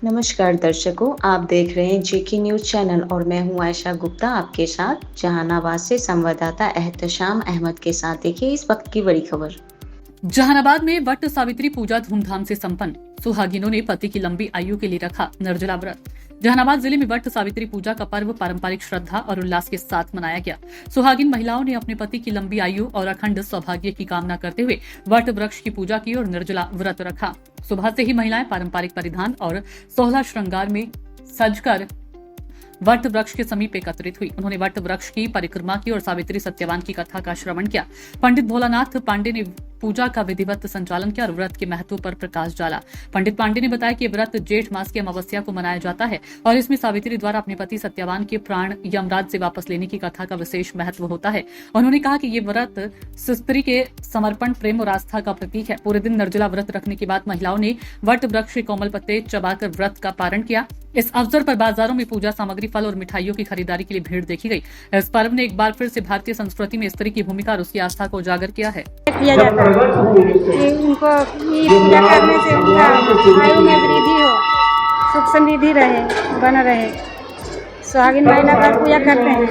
नमस्कार दर्शकों, आप देख रहे हैं जेके न्यूज़ चैनल और मैं हूं आयशा गुप्ता आपके साथ जहानाबाद से संवाददाता एहतशाम अहमद के साथ। देखिए इस वक्त की बड़ी खबर। जहानाबाद में वट सावित्री पूजा धूमधाम से संपन्न। सुहागिनों ने पति की लंबी आयु के लिए रखा निर्जला व्रत। जहानाबाद जिले में वट सावित्री पूजा का पर्व पारंपरिक श्रद्धा और उल्लास के साथ मनाया गया। सुहागिन महिलाओं ने अपने पति की लंबी आयु और अखंड सौभाग्य की कामना करते हुए वट वृक्ष की पूजा की और निर्जला व्रत रखा। सुबह से ही महिलाएं पारंपरिक परिधान और सोहला श्रृंगार में सजकर वट वृक्ष के समीप एकत्रित हुई। उन्होंने वट वृक्ष की परिक्रमा की और सावित्री सत्यवान की कथा का श्रवण किया। पंडित भोलानाथ पांडे ने पूजा का विधिवत संचालन किया और व्रत के महत्व पर प्रकाश डाला। पंडित पांडे ने बताया कि व्रत जेठ मास की अमावस्या को मनाया जाता है और इसमें सावित्री द्वारा अपने पति सत्यवान के प्राण यमराज से वापस लेने की कथा का विशेष महत्व होता है। उन्होंने कहा कि ये व्रत स्त्री के समर्पण, प्रेम और आस्था का प्रतीक है। पूरे दिन निर्जला व्रत रखने के बाद महिलाओं ने वट वृक्ष के कोमल पत्ते चबाकर व्रत का पारण किया। इस अवसर पर बाजारों में पूजा सामग्री, फल और मिठाइयों की खरीदारी के लिए भीड़ देखी गई। इस पर्व ने एक बार फिर से भारतीय संस्कृति में स्त्री की भूमिका और उसकी आस्था को उजागर किया है। किया जाता है कि उनको ये पूजा करने से उनका आयु में वृद्धि हो, सुख समृद्धि रहे, बना रहे। सुहागिन महिला पर पूजा करते हैं।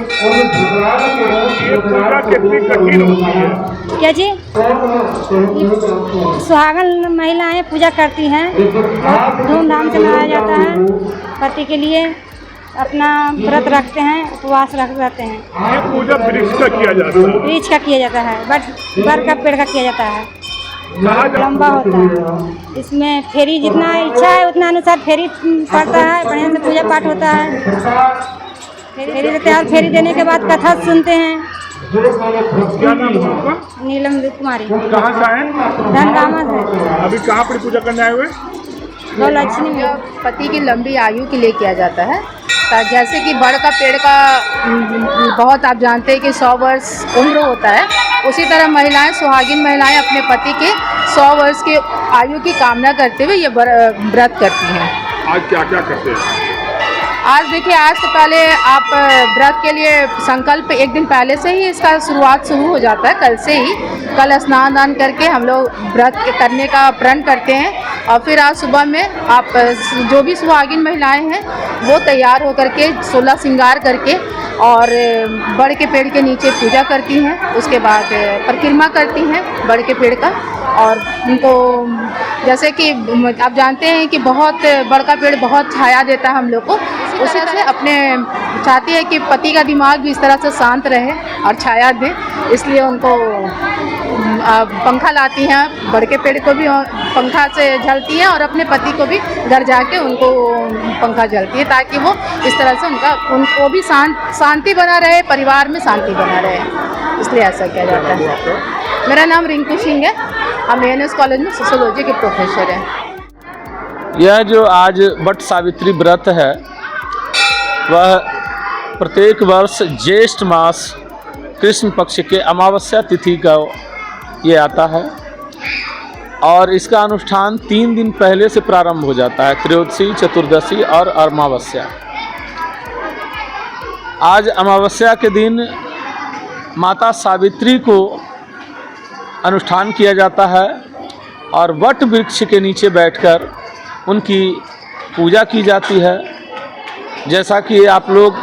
क्या जी? सुहागन महिलाएं पूजा करती हैं, बहुत धूमधाम से मनाया जाता है। पति के लिए अपना व्रत रखते हैं, उपवास रहते हैं। ये पूजा वृक्ष का किया जाता है। वृक्ष का किया जाता है, बर का पेड़ का किया जाता है। लंबा होता है। इसमें फेरी जितना इच्छा है उतना अनुसार फेरी पड़ता है। बढ़िया से पूजा पाठ होता है। फेरी देते हैं और फेरी देने के बाद कथा सुनते हैं। क्या नाम है आपका? नीलम कुमारी। कहाँ से आए? धनगामा से। अभी कहाँ पर पूजा करने आए हुए? लक्ष्मी में। पति की लंबी आयु के लिए किया जाता है। जैसे कि बड़ का पेड़ का बहुत आप जानते हैं कि 100 वर्ष उम्र होता है, उसी तरह महिलाएं, सुहागिन महिलाएं अपने पति के 100 वर्ष के आयु की कामना करते हुए ये व्रत करती हैं। आज क्या क्या करते हैं? आज देखिए, आज तो पहले आप व्रत के लिए संकल्प एक दिन पहले से ही इसका शुरुआत शुरू हो जाता है। कल से ही, कल स्नान दान करके हम लोग व्रत करने का प्रण करते हैं और फिर आज सुबह में आप जो भी सुहागिन महिलाएं हैं वो तैयार होकर के 16 श्रृंगार करके और बड़ के पेड़ के नीचे पूजा करती हैं। उसके बाद परिक्रमा करती हैं बड़ के पेड़ का। और उनको जैसे कि आप जानते हैं कि बहुत बड़ का पेड़ बहुत छाया देता है हम लोग को, उसी तरह अपने चाहती है कि पति का दिमाग भी इस तरह से शांत रहे और छाया दे, इसलिए उनको पंखा लाती हैं। बड़ के पेड़ को भी पंखा से झलती है और अपने पति को भी घर जाके उनको पंखा झलती है, ताकि वो इस तरह से उनको भी शांति बना रहे, परिवार में शांति बना रहे, इसलिए ऐसा किया जाता है। मेरा नाम रिंकू सिंह है। हम ANS कॉलेज में सोशियोलॉजी के प्रोफेसर हैं। यह जो आज वट सावित्री व्रत है वह प्रत्येक वर्ष ज्येष्ठ मास कृष्ण पक्ष के अमावस्या तिथि का ये आता है और इसका अनुष्ठान 3 दिन पहले से प्रारंभ हो जाता है, त्रयोदशी, चतुर्दशी और अमावस्या। आज अमावस्या के दिन माता सावित्री को अनुष्ठान किया जाता है और वट वृक्ष के नीचे बैठकर उनकी पूजा की जाती है। जैसा कि आप लोग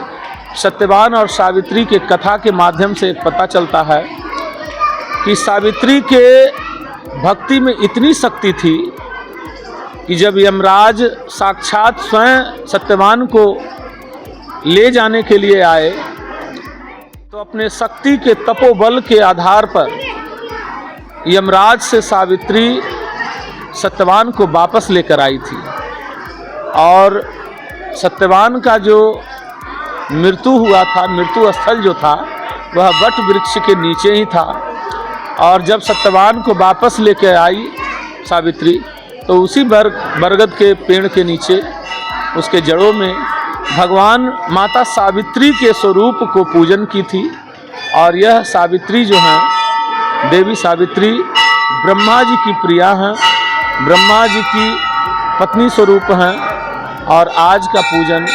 सत्यवान और सावित्री के कथा के माध्यम से पता चलता है कि सावित्री के भक्ति में इतनी शक्ति थी कि जब यमराज साक्षात स्वयं सत्यवान को ले जाने के लिए आए तो अपने शक्ति के तपोबल के आधार पर यमराज से सावित्री सत्यवान को वापस लेकर आई थी और सत्यवान का जो मृत्यु हुआ था, मृत्यु स्थल जो था वह वट वृक्ष के नीचे ही था। और जब सत्यवान को वापस लेकर आई सावित्री तो उसी बरगद के पेड़ के नीचे उसके जड़ों में भगवान माता सावित्री के स्वरूप को पूजन की थी। और यह सावित्री जो है, देवी सावित्री ब्रह्मा जी की प्रिया हैं, ब्रह्मा जी की पत्नी स्वरूप हैं और आज का पूजन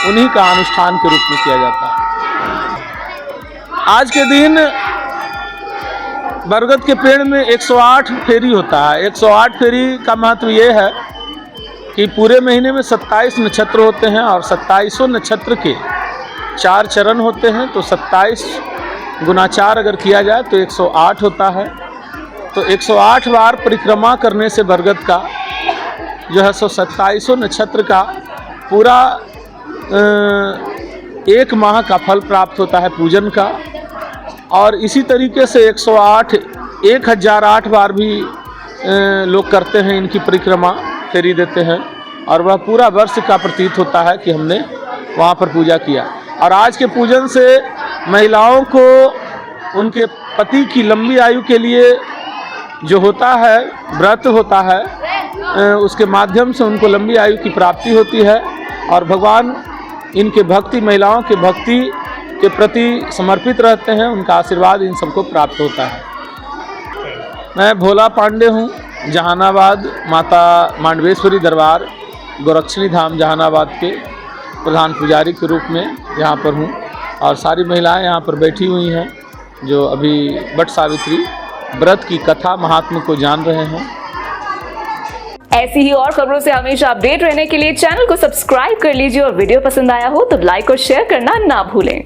उन्हीं का अनुष्ठान के रूप में किया जाता है। आज के दिन बरगद के पेड़ में 108 फेरी होता है। 108 फेरी का महत्व ये है कि पूरे महीने में 27 नक्षत्र होते हैं और 27 नक्षत्र के 4 चरण होते हैं, तो 27 गुना 4 अगर किया जाए तो 108 होता है। तो 108 बार परिक्रमा करने से बरगद का जो है 27 नक्षत्र का पूरा 1 माह का फल प्राप्त होता है पूजन का। और इसी तरीके से 1008 बार भी लोग करते हैं इनकी परिक्रमा, फेरी देते हैं, और वह पूरा वर्ष का प्रतीत होता है कि हमने वहाँ पर पूजा किया। और आज के पूजन से महिलाओं को उनके पति की लंबी आयु के लिए जो होता है व्रत होता है, उसके माध्यम से उनको लंबी आयु की प्राप्ति होती है और भगवान इनके भक्ति, महिलाओं के भक्ति के प्रति समर्पित रहते हैं, उनका आशीर्वाद इन सबको प्राप्त होता है। मैं भोला पांडे हूँ, जहानाबाद माता मांडवेश्वरी दरबार गोरक्षणी धाम जहानाबाद के प्रधान पुजारी के रूप में यहाँ पर हूँ। और सारी महिलाएं यहाँ पर बैठी हुई हैं जो अभी वट सावित्री व्रत की कथा महात्म्य को जान रहे हैं। ऐसी ही और खबरों से हमेशा अपडेट रहने के लिए चैनल को सब्सक्राइब कर लीजिए और वीडियो पसंद आया हो तो लाइक और शेयर करना ना भूलें।